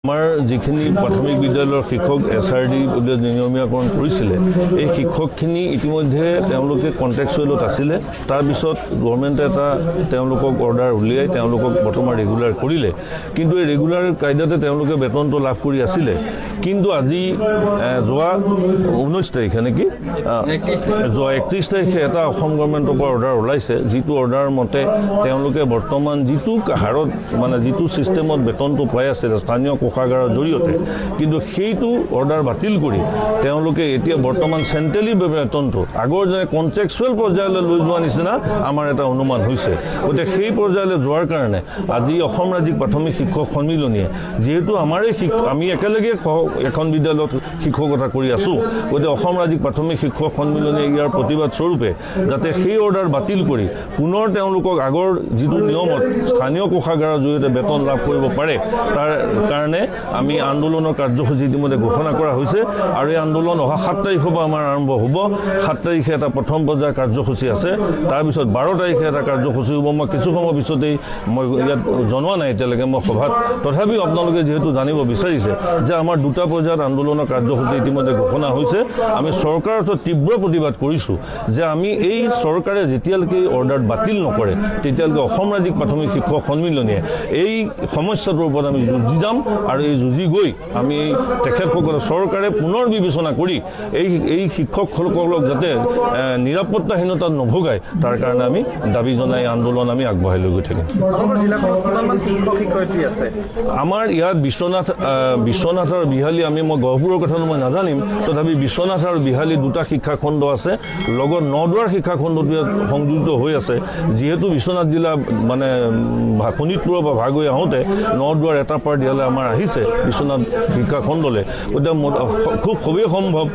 আমাৰ যিখিনি প্ৰাথমিক বিদ্যালয়ৰ শিক্ষক SRD নিয়মীয়াকৰণ কৰিছিলে এই শিক্ষকখিনি ইতিমধ্যে তেওঁলোকে কন্ট্ৰেকচুৱেলত আছিলে তাৰপিছত গভৰ্ণমেণ্টে এটা তেওঁলোকক অৰ্ডাৰ উলিয়াই তেওঁলোকক বৰ্তমান ৰেগুলাৰ কৰিলে কিন্তু এই ৰেগুলাৰ কায়দাতে তেওঁলোকে বেতনটো লাভ কৰি আছিলে কিন্তু আজি যোৱা 19 তাৰিখে নেকি যোৱা 31 তাৰিখে এটা অসম গভৰ্ণমেণ্টৰ পৰা অৰ্ডাৰ ওলাইছে যিটো অৰ্ডাৰ মতে তেওঁলোকে বৰ্তমান যিটো হাৰত মানে যিটো ছিষ্টেমত বেতনটো পাই আছে স্থানীয় কোষাগাৰৰ জৰিয়তে কিন্তু সেইটো অৰ্ডাৰ বাতিল কৰি তেওঁলোকে এতিয়া বৰ্তমান চেণ্ট্ৰেলি বেতনটো আগৰ যে কন্ট্ৰেকচুৱেল পৰ্যায়লৈ লৈ যোৱা নিচিনা আমাৰ এটা অনুমান হৈছে গতিকে সেই পৰ্যায়লৈ যোৱাৰ কাৰণে আজি অসম ৰাজ্যিক প্ৰাথমিক শিক্ষক সন্মিলনীয়ে যিহেতু আমাৰে আমি একেলগে এখন বিদ্যালয়ত শিক্ষকতা কৰি আছোঁ গতিকে অসম ৰাজ্যিক প্ৰাথমিক শিক্ষক সন্মিলনীয়ে ইয়াৰ প্ৰতিবাদ স্বৰূপে যাতে সেই অৰ্ডাৰ বাতিল কৰি পুনৰ তেওঁলোকক আগৰ যিটো নিয়মত স্থানীয় কোষাগাৰৰ জৰিয়তে বেতন লাভ কৰিব পাৰে তাৰ কাৰণে আমি আন্দোলনৰ কাৰ্যসূচী ইতিমধ্যে ঘোষণা কৰা হৈছে আৰু এই আন্দোলন অহা 7 তাৰিখৰ পৰা আমাৰ আৰম্ভ হ'ব 7 তাৰিখে এটা প্ৰথম পৰ্যায়ৰ কাৰ্যসূচী আছে তাৰপিছত 12 তাৰিখে এটা কাৰ্যসূচী হ'ব মই কিছু সময় পিছতেই মই ইয়াত জনোৱা নাই এতিয়ালৈকে মই সভাত তথাপিও আপোনালোকে যিহেতু জানিব বিচাৰিছে যে আমাৰ দুটা পৰ্যায়ত আন্দোলনৰ কাৰ্যসূচী ইতিমধ্যে ঘোষণা হৈছে আমি চৰকাৰৰ ওচৰত তীব্ৰ প্ৰতিবাদ কৰিছোঁ যে আমি এই চৰকাৰে যেতিয়ালৈকে অৰ্ডাৰ বাতিল নকৰে তেতিয়ালৈকে অসম ৰাজ্যিক প্ৰাথমিক শিক্ষক সন্মিলনীয়ে এই সমস্যাটোৰ ওপৰত আমি যুঁজি যাম আৰু এই যুঁজি গৈ আমি তেখেতসকলে চৰকাৰে পুনৰ বিবেচনা কৰি এই শিক্ষকসকলক যাতে নিৰাপত্তাহীনতাত নভোগায় তাৰ কাৰণে আমি দাবী জনাই আন্দোলন আমি আগবঢ়াই লৈ গৈ থাকিম আমাৰ ইয়াত বিশ্বনাথ আৰু বিহালী মই গহপুৰৰ কথাটো মই নাজানিম তথাপি বিশ্বনাথ আৰু বিহালী দুটা শিক্ষাখণ্ড আছে লগত নদুৱাৰ শিক্ষাখণ্ডটো ইয়াত সংযোজিত হৈ আছে যিহেতু বিশ্বনাথ জিলা মানে শোণিতপুৰৰ পৰা ভাগ হৈ আহোঁতে নদুৱাৰ এটা পাৰ্ট ইয়ালৈ আমাৰ আহিছে বিশ্বনাথ শিক্ষাখণ্ডলৈ গতিকে খুবেই সম্ভৱ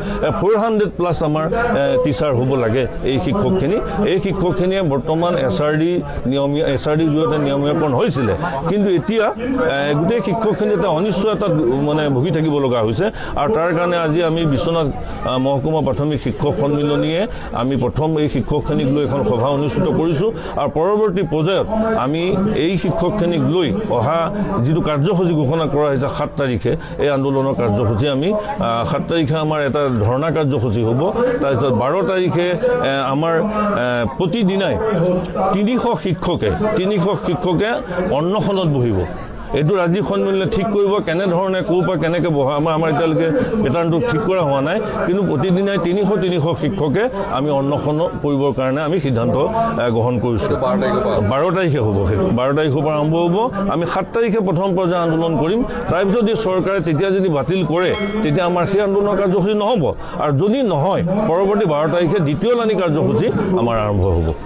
400+ আমাৰ টিচাৰ হ'ব লাগে এই শিক্ষকখিনিয়ে বৰ্তমান SRD জৰিয়তে নিয়মীয়াকৰণ হৈছিলে কিন্তু এতিয়া গোটেই শিক্ষকখিনি এটা অনিশ্চয়তাত মানে ভুগি থাকিব লগা হৈছে আৰু তাৰ কাৰণে আজি আমি বিশ্বনাথ মহকুমা প্ৰাথমিক শিক্ষক সন্মিলনীয়ে আমি প্ৰথম এই শিক্ষকখিনিক লৈ এখন সভা অনুষ্ঠিত কৰিছোঁ আৰু পৰৱৰ্তী পৰ্যায়ত আমি এই শিক্ষকখিনিক লৈ অহা যিটো কাৰ্যসূচী ঘোষণা কৰা হৈছে 7 তাৰিখে এই আন্দোলনৰ কাৰ্যসূচী আমি 7 তাৰিখে আমাৰ এটা ধৰ্ণা কাৰ্যসূচী হ'ব তাৰপিছত 12 তাৰিখে আমাৰ প্ৰতিদিনাই 300 শিক্ষকে অন্নখনত বহিব এইটো ৰাজ্যিক সন্মিলনে ঠিক কৰিব কেনেধৰণে ক'ৰ পৰা কেনেকৈ বহা আমাৰ এতিয়ালৈকে পেটাৰ্ণটো ঠিক কৰা হোৱা নাই কিন্তু প্ৰতিদিনাই 300 শিক্ষকে আমি অন্নখন কৰিবৰ কাৰণে আমি সিদ্ধান্ত গ্ৰহণ কৰিছোঁ 12 তাৰিখে হ'ব সেইটো 12 তাৰিখৰ পৰা আৰম্ভ হ'ব আমি 7 তাৰিখে প্ৰথম পৰ্যায়ৰ আন্দোলন কৰিম তাৰপিছত যদি চৰকাৰে তেতিয়া যদি বাতিল কৰে তেতিয়া আমাৰ সেই আন্দোলনৰ কাৰ্যসূচী নহ'ব আৰু যদি নহয় পৰৱৰ্তী 12 তাৰিখে দ্বিতীয় লানি কাৰ্যসূচী আমাৰ আৰম্ভ হ'ব